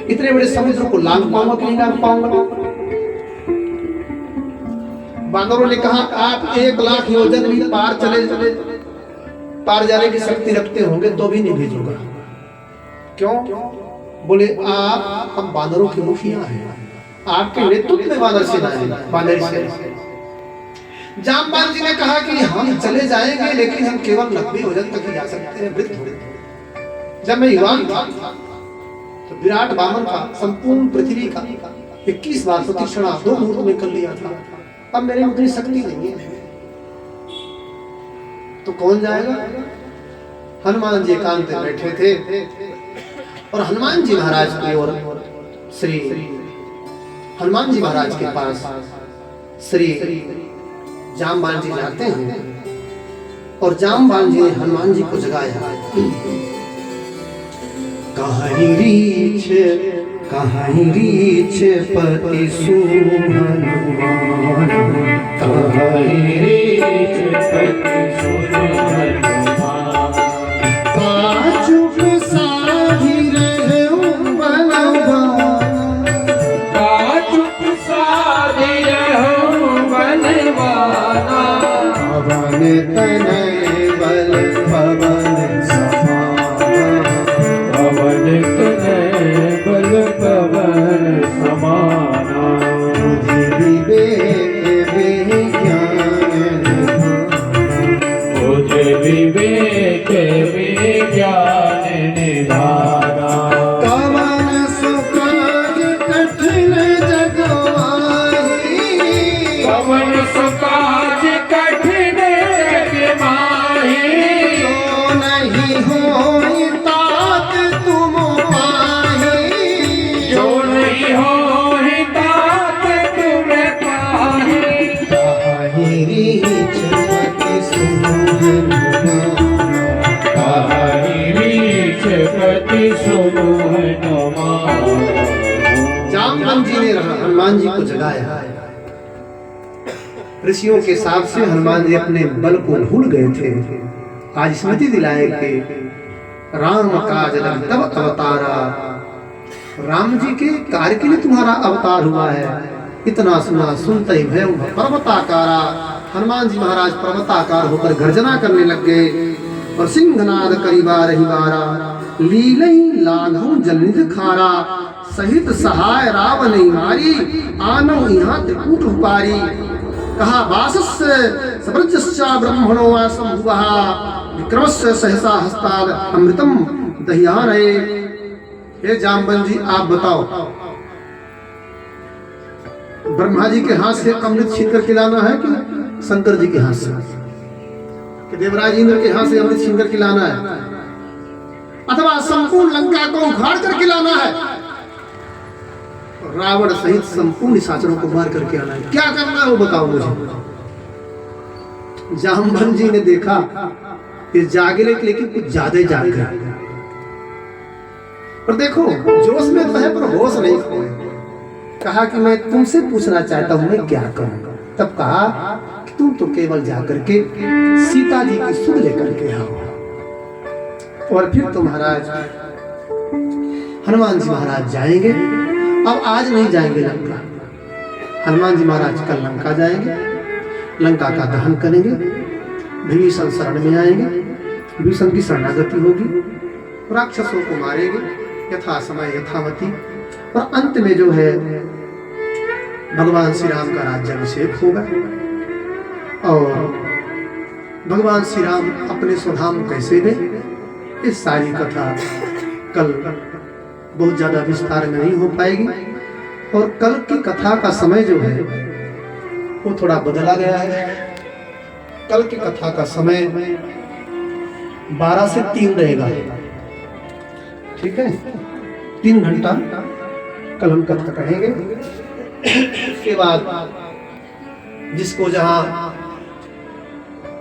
इतने बड़े समुद्र को लांघ पाऊंगा कि नहीं लांघ पाऊंगा? बानरों ने कहा आप 1,00,000 योजन भी पार पार जाने की शक्ति रखते होंगे तो भी नहीं भेजूंगा। क्यों? बोले आप हम बानरों के मुखिया हैं, आपके नेतृत्व में बानर सेना है, बानर सेना। जामवान जी ने कहा कि हम चले जाएंगे लेकिन हम केवल 90 योजन तक ही जा सकते हैं, वृद्ध हो। जब मैं युवान था तो विराट वामन का संपूर्ण पृथ्वी का 21 बार प्रदक्षिणा 2 मुहूर्त में कर लिया था। अब मेरे में उतनी शक्ति नहीं है, तो कौन जाएगा? हनुमान जी एकांत में बैठे थे और हनुमान जी महाराज की ओर श्री हनुमान जी महाराज के पास श्री जामवान जी जाते हैं और जामवान जी ने हनुमान जी को जगाया। कहीं रीछ पति सुहनुमान, कहीं रीछ पति सुहनुमान, काचुक साधी रहूं बनवान, काचुक साधी रहूं बनवाना, पवन तनय बल पवन समाना, पवन तनय बल पवन समाना, मुझे विवेक विज्ञान, मुझे विवेक विज्ञान निधाना, कवन सुकाज कठिन जग माही, कवन सुकाज कठिन जग माही, जो नहीं होई तात तुम पाही, जो नहीं होई तात तुम पाही, काहि रीछ पति सुहनुमान, काहि रीछ पति सुहनुमान। जामवान जी ने हनुमान जी को जगाया। ऋषियों के हिसाब से हनुमान जी अपने बल को भूल गए थे। आज स्मृति दिलाए कि राम काज लग तब अवतारा, राम जी के कार्य के लिए तुम्हारा अवतार हुआ है। इतना सुना सुनते ही भय पर्वताकारा, हनुमान जी महाराज पर्वताकार होकर गर्जना करने लग गए और सिंहनाद करीबा रही बारा, लीलई लाघव जलनिध खारा, सहित सहाय रावण मारी, आनो यहाँ त्रिकूट उपारी, कहा वासस्य सब्रजस्या ब्रह्मणो असंभुवः, विक्रमस्य सहसा हस्ताद अमृतम दह्यानये। हे जामवंत जी आप बताओ, ब्रह्मा जी के हाथ से अमृत छीन कर खिलाना है कि शंकर जी के हाथ से, कि देवराज इंद्र के हाथ से अमृत छीन कर खिलाना है, अथवा संपूर्ण लंका को उखाड़ कर खिलाना है, रावण सहित संपूर्ण निशाचरों को मार करके आना है? क्या करना है वो बताओ मुझे। जामवंत जी ने देखा कि जागे लेकिन कुछ ज्यादा ही जाग गया, और देखो जोश में तो है पर होश नहीं खोए। कहा कि मैं तुमसे पूछना चाहता हूं मैं क्या करूं। तब कहा कि तुम तो केवल जाकर के सीता जी की सुध लेकर के आओ, और फिर तो महाराज हनुमान जी महाराज जाएंगे। अब आज नहीं जाएंगे लंका, हनुमान जी महाराज कल लंका जाएंगे, लंका का दहन करेंगे, विभीषण शरण में आएंगे, विभीषण की शरणागति होगी, राक्षसों को मारेंगे यथा समय यथावती, और अंत में जो है भगवान श्री राम का राज्याभिषेक होगा और भगवान श्री राम अपने स्वधाम कैसे गए। इस सारी कथा कल बहुत ज्यादा विस्तार में नहीं हो पाएगी, और कल की कथा का समय जो है वो थोड़ा बदला गया है। कल की कथा का समय 12 से 3 रहेगा, ठीक है, 3 घंटा कल हम कथा कहेंगे। उसके बाद जिसको जहां